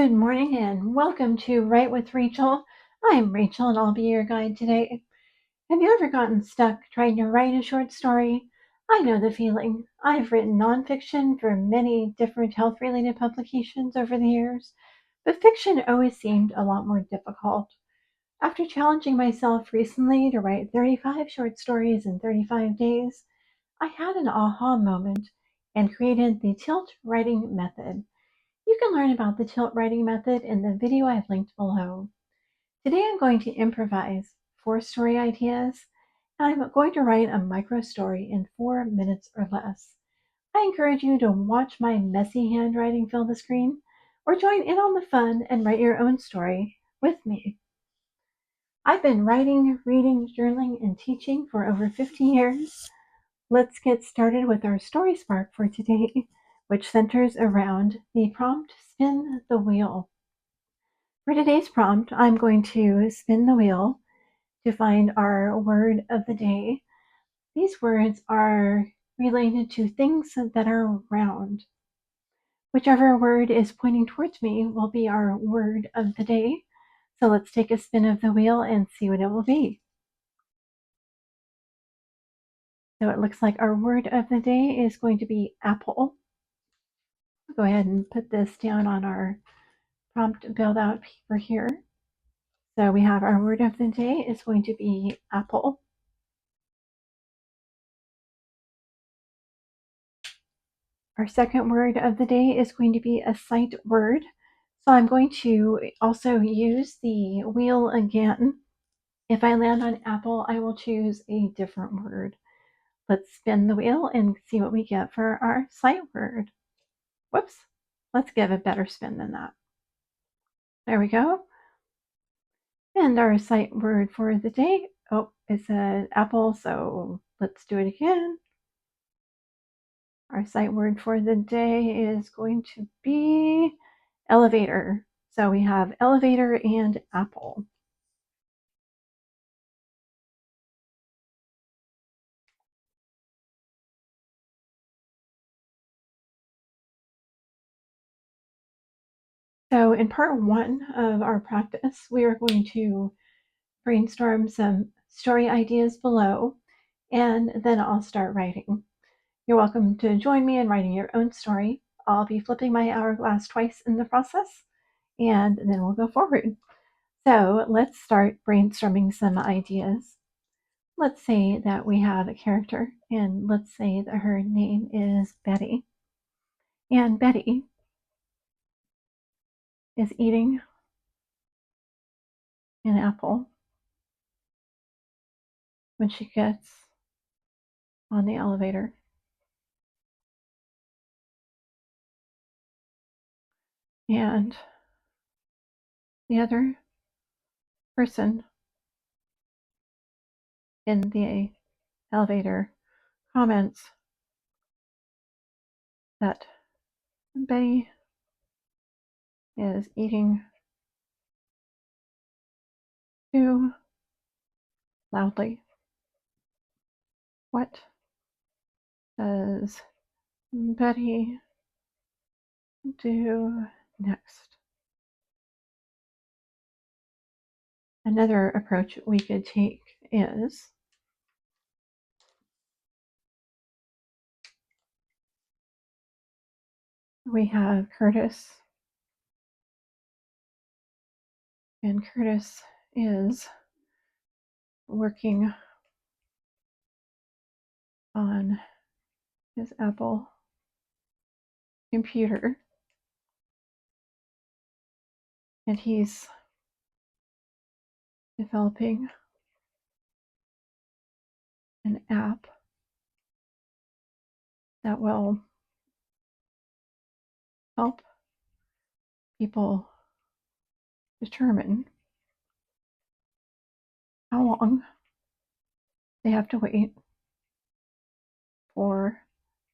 Good morning and welcome to Write with Rachel. I'm Rachel and I'll be your guide today. Have you ever gotten stuck trying to write a short story? I know the feeling. I've written nonfiction for many different health related publications over the years, but fiction always seemed a lot more difficult. After challenging myself recently to write 35 short stories in 35 days, I had an aha moment and created the Tilt Writing Method. You can learn about the tilt writing method in the video I've linked below. Today I'm going to improvise 4 story ideas, and I'm going to write a micro story in 4 minutes or less. I encourage you to watch my messy handwriting fill the screen, or join in on the fun and write your own story with me. I've been writing, reading, journaling, and teaching for over 50 years. Let's get started with our story spark for today, which centers around the prompt Spin the Wheel. For today's prompt, I'm going to spin the wheel to find our word of the day. These words are related to things that are round. Whichever word is pointing towards me will be our word of the day. So let's take a spin of the wheel and see what it will be. So it looks like our word of the day is going to be apple. I'll go ahead and put this down on our prompt build out paper here. So we have our word of the day is going to be apple. Our second word of the day is going to be a sight word. So I'm going to also use the wheel again. If I land on apple, I will choose a different word. Let's spin the wheel and see what we get for our sight word. Whoops, let's give a better spin than that. There we go. And our sight word for the day, it said apple, so let's do it again. Our sight word for the day is going to be elevator. So we have elevator and apple. So in part 1 of our practice, we are going to brainstorm some story ideas below, and then I'll start writing. You're welcome to join me in writing your own story. I'll be flipping my hourglass twice in the process, and then we'll go forward. So let's start brainstorming some ideas. Let's say that we have a character, and let's say that her name is Betty. And Betty is eating an apple when she gets on the elevator. And the other person in the elevator comments that Betty is eating too loudly. What does Betty do next? Another approach we could take is we have Curtis, and Curtis is working on his Apple computer, and he's developing an app that will help people determine how long they have to wait for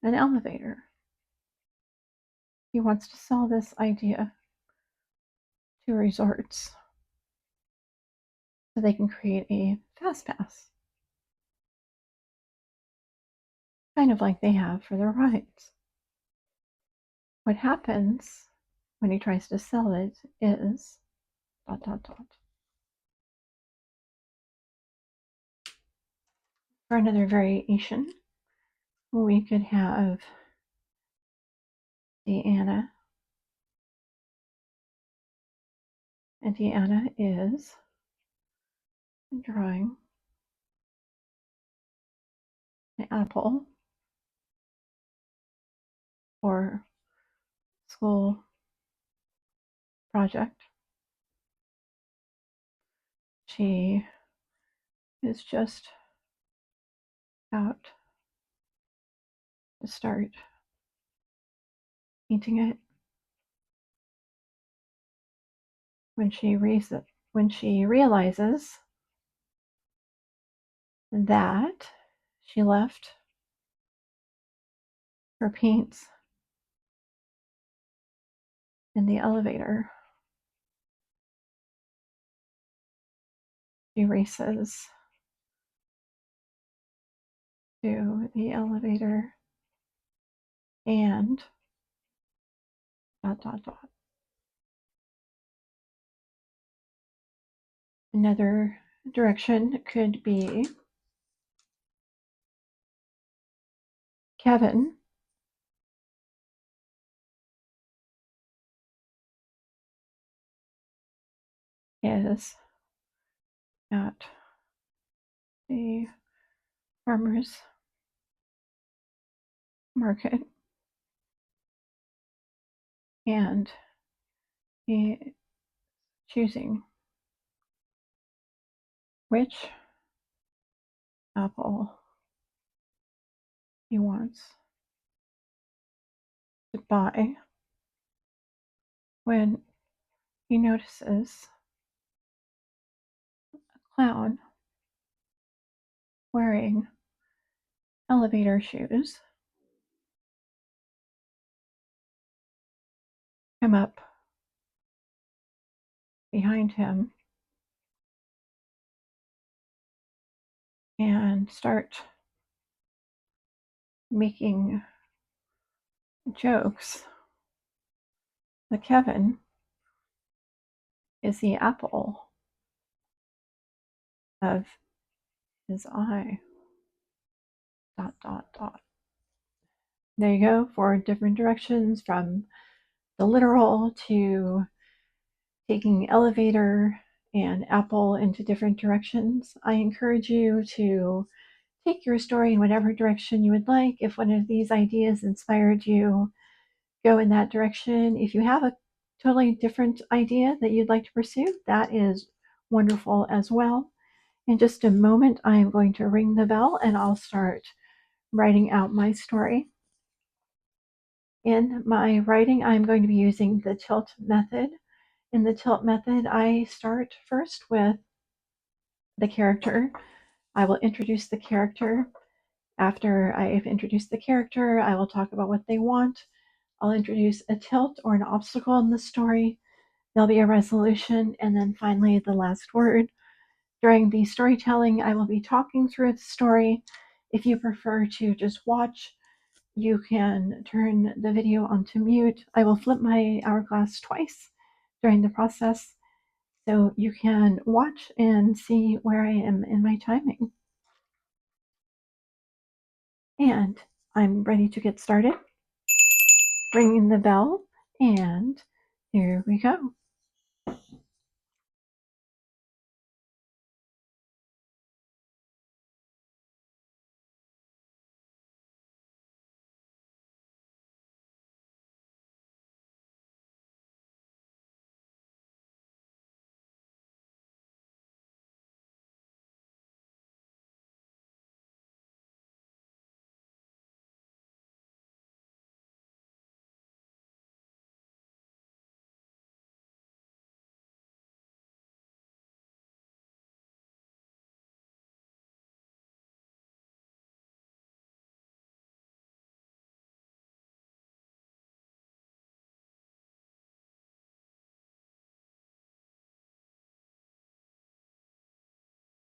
an elevator. He wants to sell this idea to resorts so they can create a fastpass, kind of like they have for their rides. What happens when he tries to sell it is ... For another variation, we could have Deanna, and Deanna is drawing an apple for school project. She is just about to start painting it when she realizes that she left her paints in the elevator. She races to the elevator and ... Another direction could be Kevin is at the farmer's market and he is choosing which apple he wants to buy when he notices a clown wearing elevator shoes come up behind him and start making jokes that Kevin is the apple of his eye. There you go, 4 different directions, from the literal to taking elevator and apple into different directions. I encourage you to take your story in whatever direction you would like. If one of these ideas inspired you, go in that direction. If you have a totally different idea that you'd like to pursue, that is wonderful as well. In just a moment, I am going to ring the bell and I'll start writing out my story. In my writing, I'm going to be using the tilt method. In the tilt method, I start first with the character. I will introduce the character. After I've introduced the character, I will talk about what they want. I'll introduce a tilt or an obstacle in the story. There'll be a resolution, and then finally the last word. During the storytelling, I will be talking through the story. If you prefer to just watch, you can turn the video onto mute. I will flip my hourglass twice during the process, so you can watch and see where I am in my timing. And I'm ready to get started. Ringing the bell, and here we go.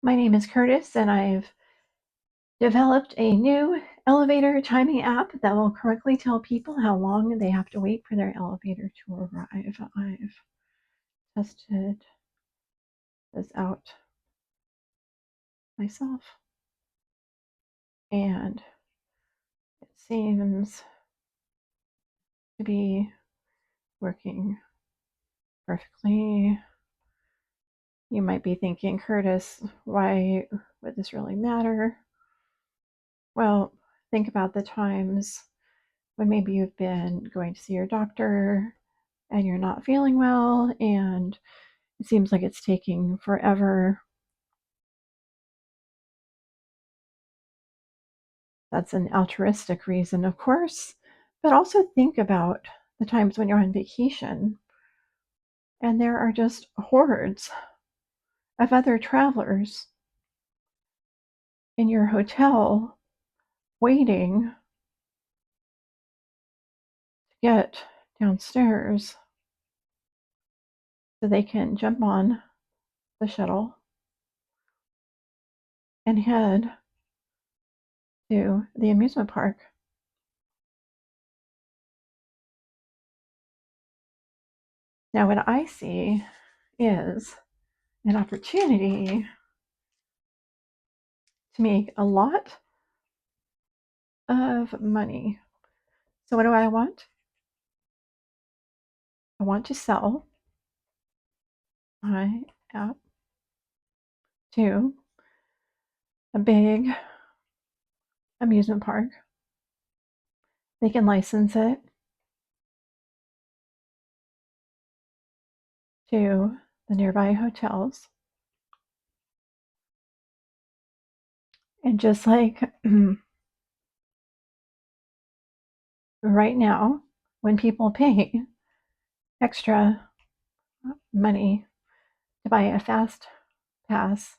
My name is Curtis, and I've developed a new elevator timing app that will correctly tell people how long they have to wait for their elevator to arrive. I've tested this out myself, and it seems to be working perfectly. You might be thinking, Curtis, why would this really matter? Well, think about the times when maybe you've been going to see your doctor and you're not feeling well and it seems like it's taking forever. That's an altruistic reason, of course, but also think about the times when you're on vacation and there are just hordes of other travelers in your hotel waiting to get downstairs so they can jump on the shuttle and head to the amusement park. Now, what I see is an opportunity to make a lot of money. So, what do I want? I want to sell my app to a big amusement park. They can license it to the nearby hotels. And just like right now, when people pay extra money to buy a fast pass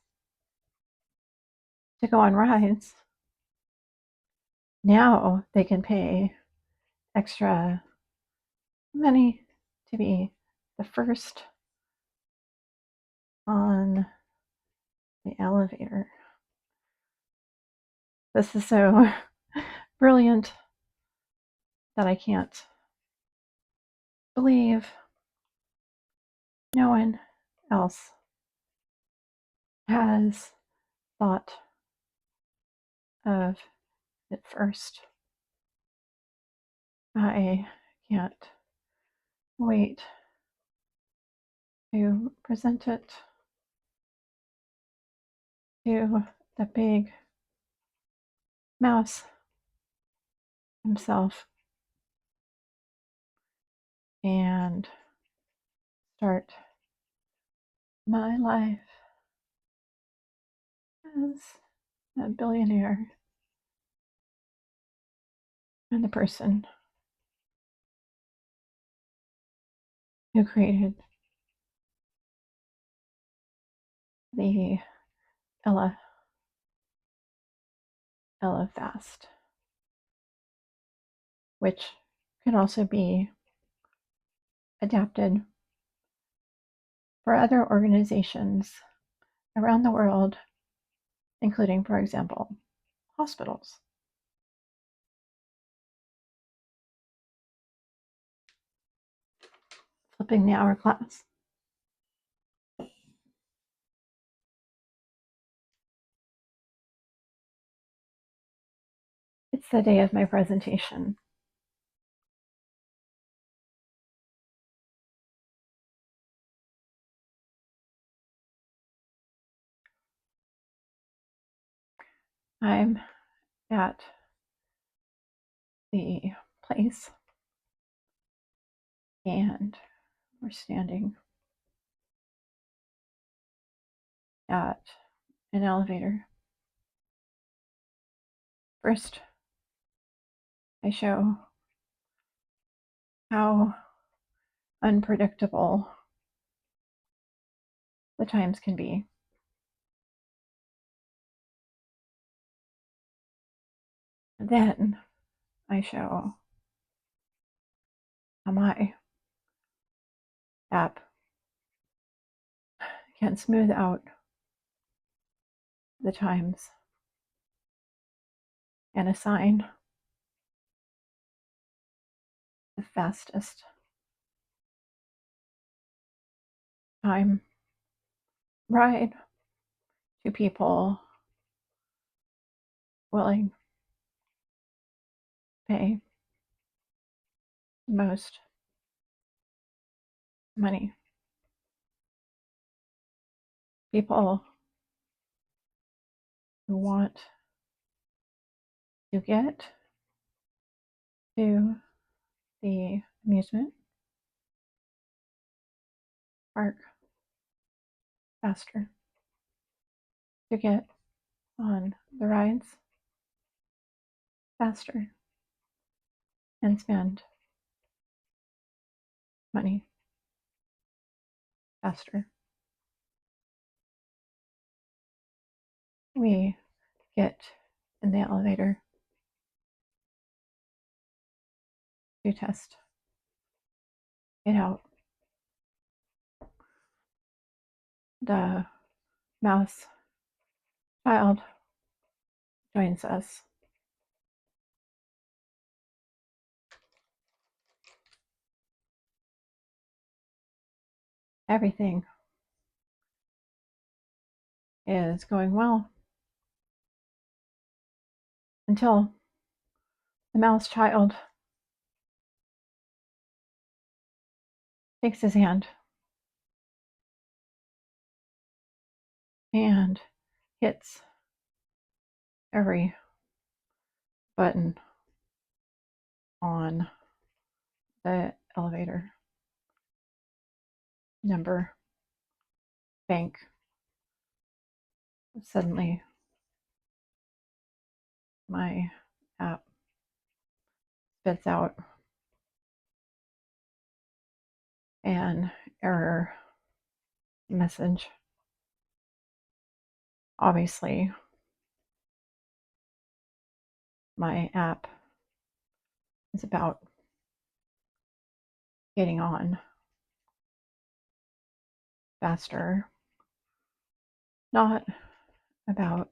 to go on rides, now they can pay extra money to be the first on the elevator. This is so brilliant that I can't believe no one else has thought of it first. I can't wait to present it to the big mouse himself and start my life as a billionaire and the person who created the Ella Fast, which could also be adapted for other organizations around the world, including, for example, hospitals. Flipping the hourglass. It's the day of my presentation. I'm at the place and we're standing at an elevator. First, I show how unpredictable the times can be. Then I show how my app can smooth out the times and assign the fastest time ride to people willing to pay most money. People who want to get to the amusement park faster, to get on the rides faster, and spend money faster. We get in the elevator to test it out. The mouse child joins us. Everything is going well until the mouse child takes his hand and hits every button on the elevator. Number, bank. Suddenly, my app spits out an error message. Obviously, my app is about getting on faster, not about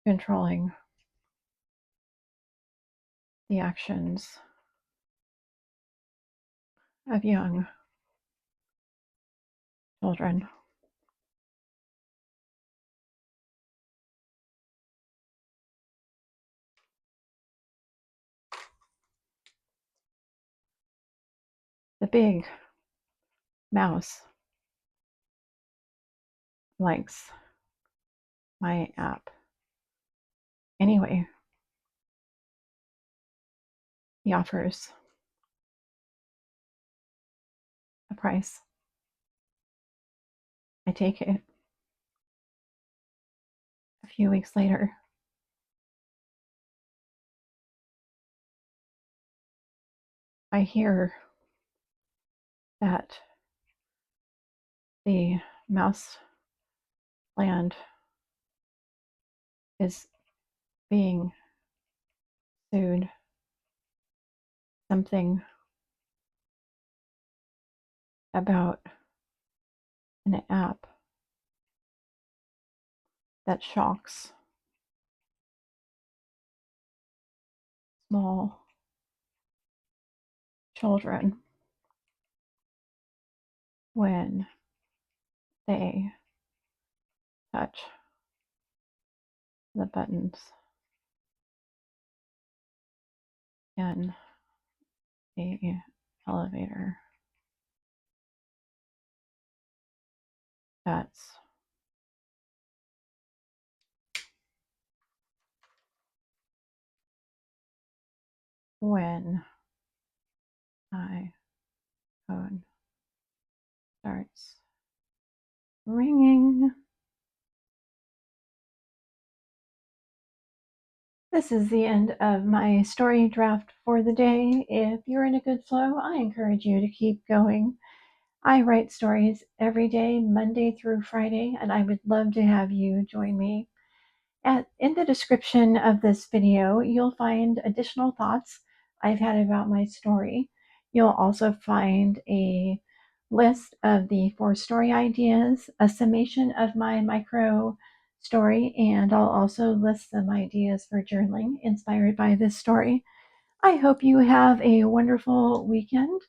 controlling the actions of young children. The big mouse likes my app anyway. He offers a price. I take it. A few weeks later, I hear that the mouse land is being sued. Something about an app that shocks small children when they touch the buttons in the elevator. That's when my phone starts ringing. This is the end of my story draft for the day. If you're in a good flow, I encourage you to keep going. I write stories every day, Monday through Friday, and I would love to have you join me. In the description of this video, you'll find additional thoughts I've had about my story. You'll also find a list of the 4 story ideas, a summation of my micro story, and I'll also list some ideas for journaling inspired by this story. I hope you have a wonderful weekend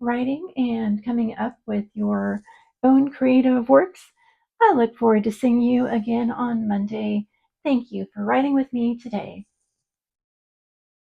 writing and coming up with your own creative works. I look forward to seeing you again on Monday. Thank you for writing with me today.